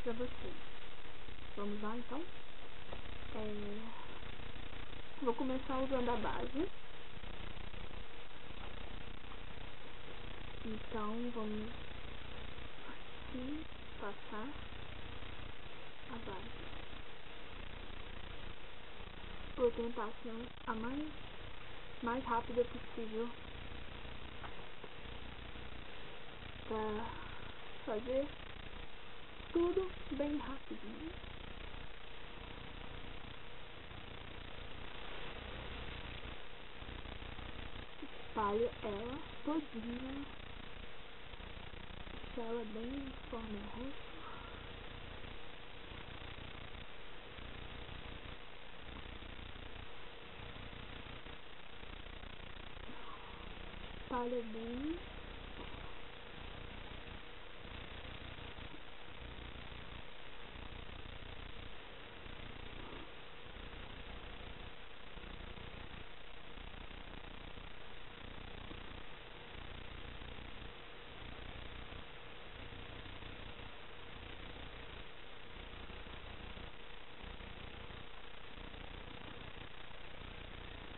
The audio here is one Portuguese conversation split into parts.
pra vocês. Vamos lá então? Vou começar usando a base. Então vamos aqui passar a base. Vou tentar ser a mais rápida possível para fazer tudo bem rapidinho. Espalha ela todinha, deixa ela bem uniforme ao rosto. Espalha bem.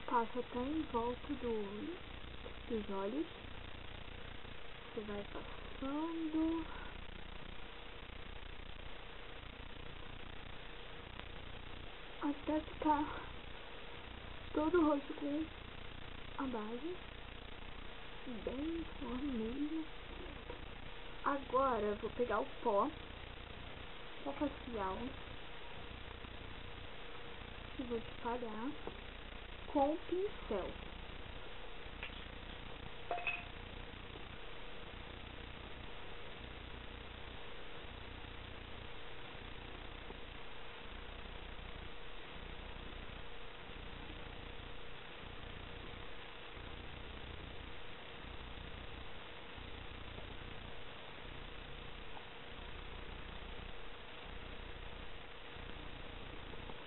Passa até em volta dos olhos. Você vai passando até ficar todo o rosto com a base bem uniforme mesmo. Agora eu vou pegar o pó facial e vou espalhar com o pincel.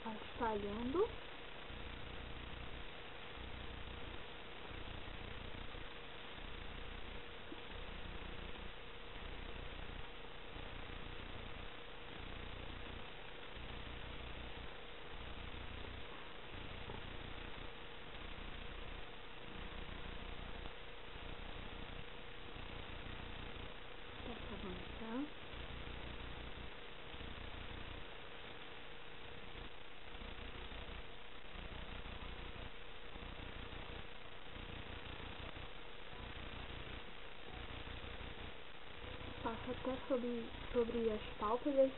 Vai espalhando. Passa avançar. Passa até sobre as pálpebras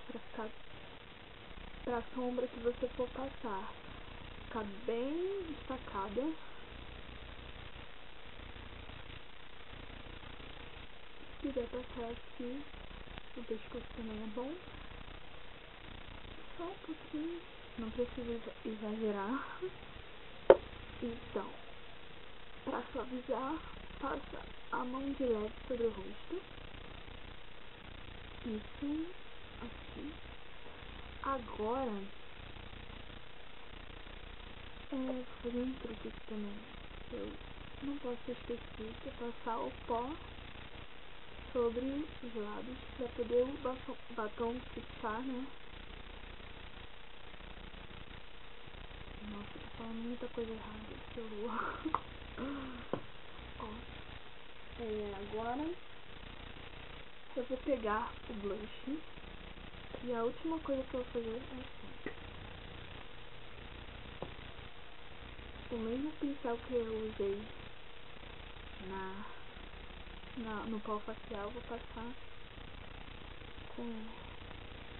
para a sombra que você for passar ficar bem destacada. Se quiser passar aqui no pescoço também é bom. Só um pouquinho, não precisa exagerar. Então, para suavizar, passa a mão de leve sobre o rosto. Isso, assim. Agora, vou fazer um truque aqui também. Eu não posso esquecer que é passar o pó sobre os lados para poder o batom fixar, né? Nossa, tô falando muita coisa errada, que horror. Ó, agora eu vou pegar o blush e a última coisa que eu vou fazer é assim. O mesmo pincel que eu usei no pó facial, vou passar com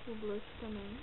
o blush também.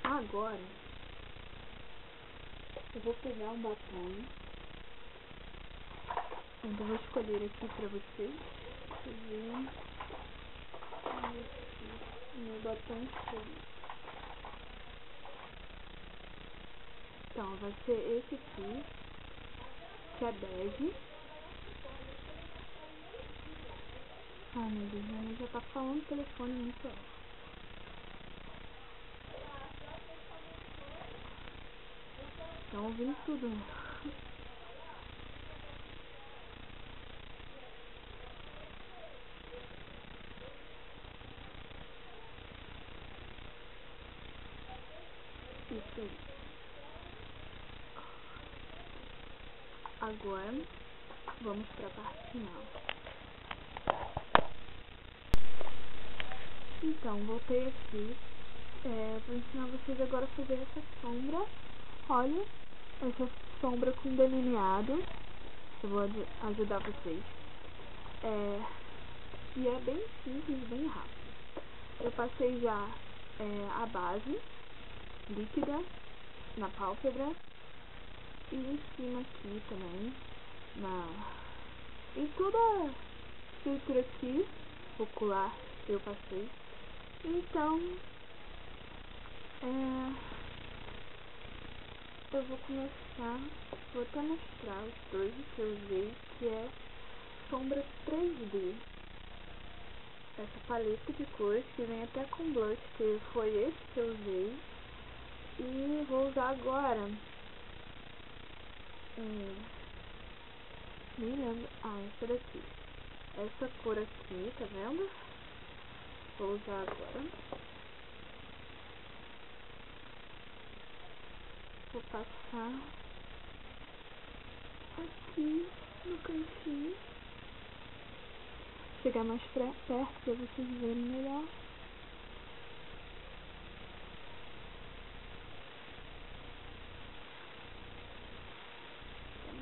Agora, eu vou pegar um batom Então vou escolher aqui pra vocês. Deixa eu ver. Meu batom escolhido. Então vai ser esse aqui, que é bege. Ai meu Deus, minha mãe já tá falando no telefone muito alto. Estão ouvindo tudo, né? Isso aí. Agora vamos para a parte final. Então, voltei aqui. Vou ensinar vocês agora a fazer essa sombra. Olha, essa sombra com delineado. Eu vou ajudar vocês. E é bem simples, bem rápido. Eu passei já a base líquida na pálpebra e em cima aqui também, em toda a estrutura aqui ocular eu passei. Então eu vou começar, vou até mostrar os dois que eu usei, que é sombra 3D. Essa paleta de cores que vem até com blush, que foi esse que eu usei. E vou usar agora, nem lembro, essa daqui. Essa cor aqui, tá vendo? Vou usar agora. Vou passar aqui no cantinho. Chegar mais perto para vocês verem melhor.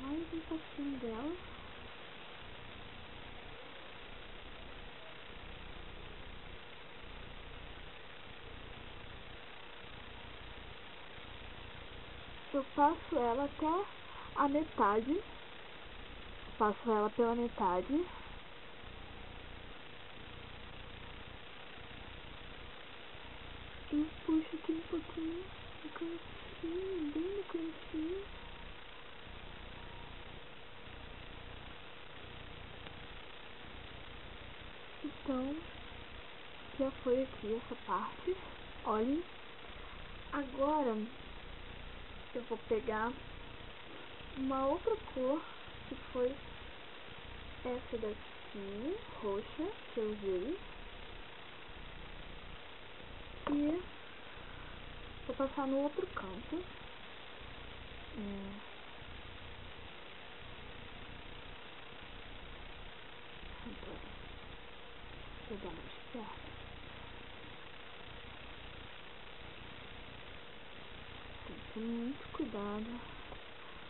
Mais um pouquinho dela. Eu passo ela até a metade. Passo ela pela metade. E puxo aqui um pouquinho no cantinho, bem no cantinho. Então, já foi aqui essa parte. Olhem. Agora, eu vou pegar uma outra cor, que foi essa daqui, roxa, que eu usei. E vou passar no outro canto. Agora, vou pegar mais perto. Tem que ter muito cuidado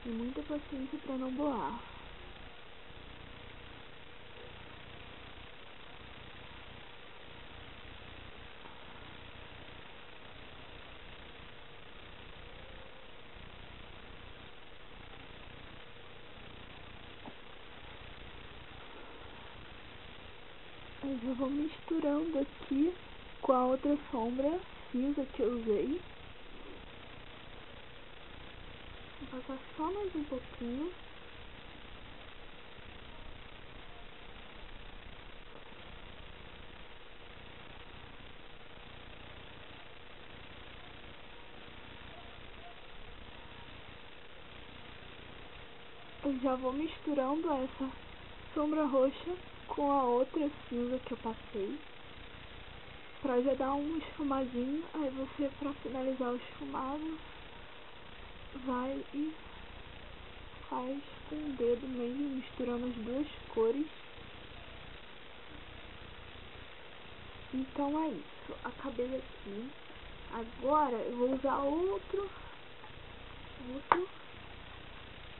e muita paciência para não borrar. Eu já vou misturando aqui com a outra sombra cinza que eu usei. Vou passar só mais um pouquinho. Eu já vou misturando essa sombra roxa com a outra cinza que eu passei, pra já dar um esfumadinho. Aí você, pra finalizar o esfumado, vai e faz com o dedo mesmo, misturando as duas cores. Então é isso, acabei aqui. Agora eu vou usar outro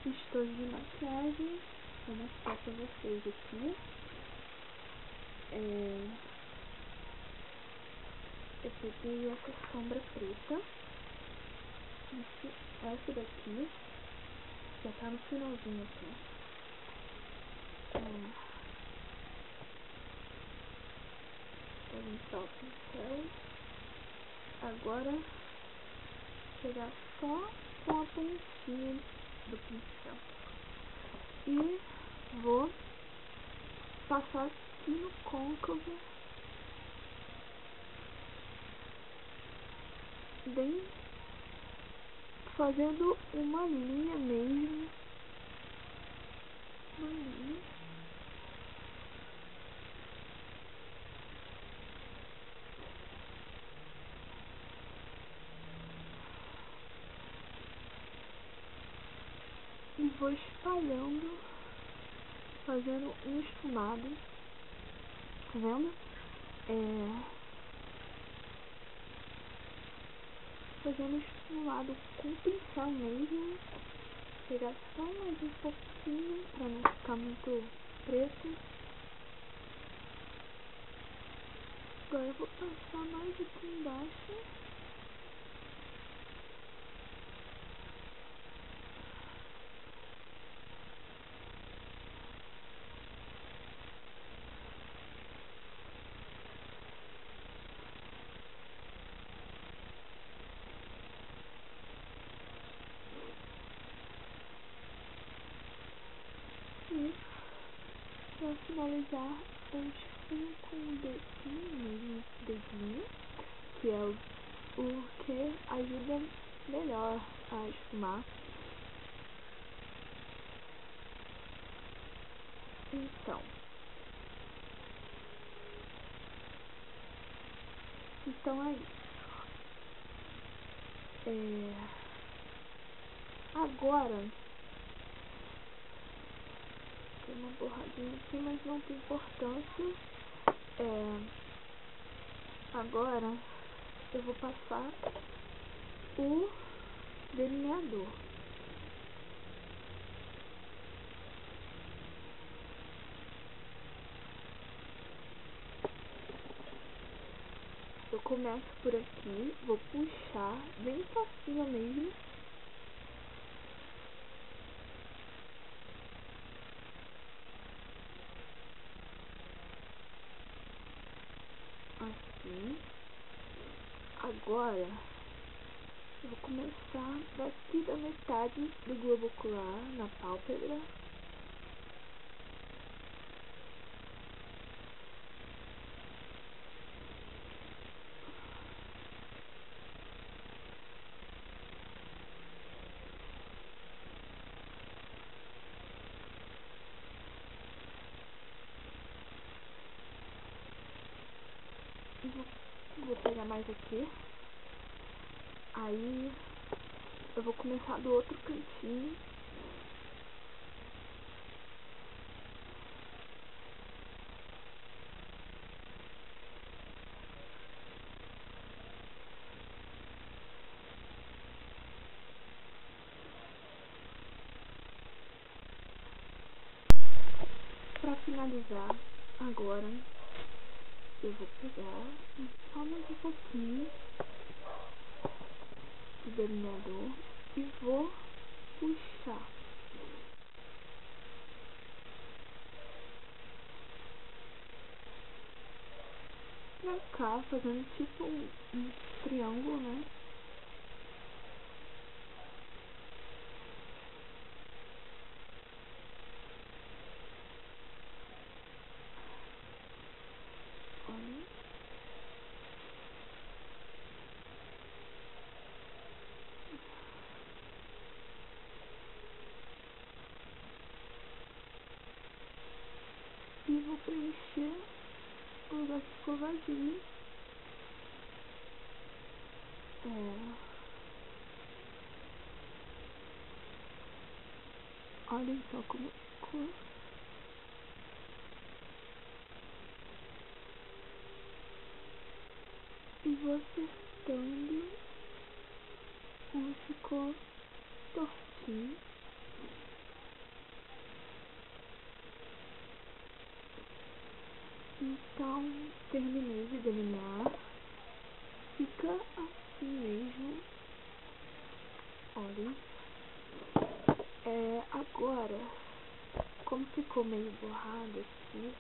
estojo de maquiagem. Vou mostrar pra vocês aqui. Eu peguei essa sombra preta, essa daqui, já tá no finalzinho aqui. Vou limpar o pincel. Agora pegar só com a pontinha do pincel e vou passar aqui no côncavo, bem fazendo uma linha mesmo, uma linha. E vou espalhando, fazendo um esfumado, tá vendo? Fazendo esfumado com o pincel mesmo, pegar só mais um pouquinho pra não ficar muito preto. Agora eu vou passar mais aqui embaixo. E para finalizar, eu esfumo com o dedinho mesmo, dedinho, que é o que ajuda melhor a esfumar. Então é isso. Agora tem uma borradinha aqui, mas não tem importância. Agora eu vou passar o delineador. Eu começo por aqui, vou puxar bem pra cima mesmo. Assim. Agora eu vou começar daqui da metade do globo ocular, na pálpebra. Vou pegar mais aqui. Aí eu vou começar do outro cantinho. Para finalizar, agora eu vou pegar só mais um pouquinho de delineador e vou puxar pra cá, fazendo tipo um triângulo, né? Olha. E vou preencher o lugar que ficou vazio. Olhem só como ficou. E vou acertando onde ficou tortinho. Então, terminei de delinear. Fica assim mesmo. Olhem. Agora, como ficou meio borrado aqui,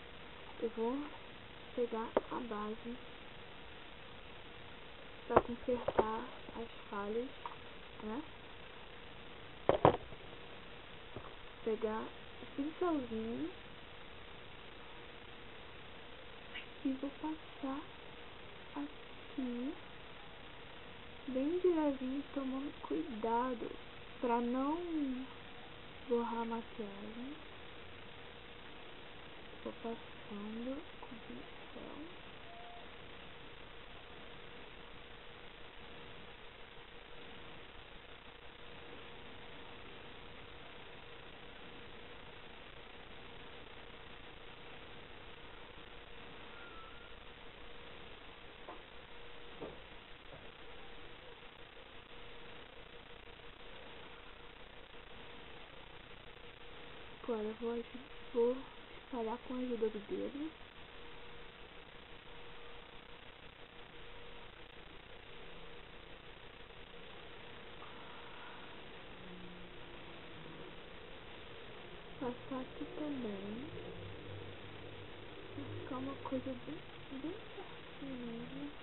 eu vou pegar a base para consertar as falhas, né? Pegar o pincelzinho e vou passar aqui bem de levinho, tomando cuidado para não borrar a maquiagem. Vou passando com o pincel. Agora eu vou espalhar com a ajuda do dedo. Passar aqui também. Vai ficar uma coisa bem certinha mesmo.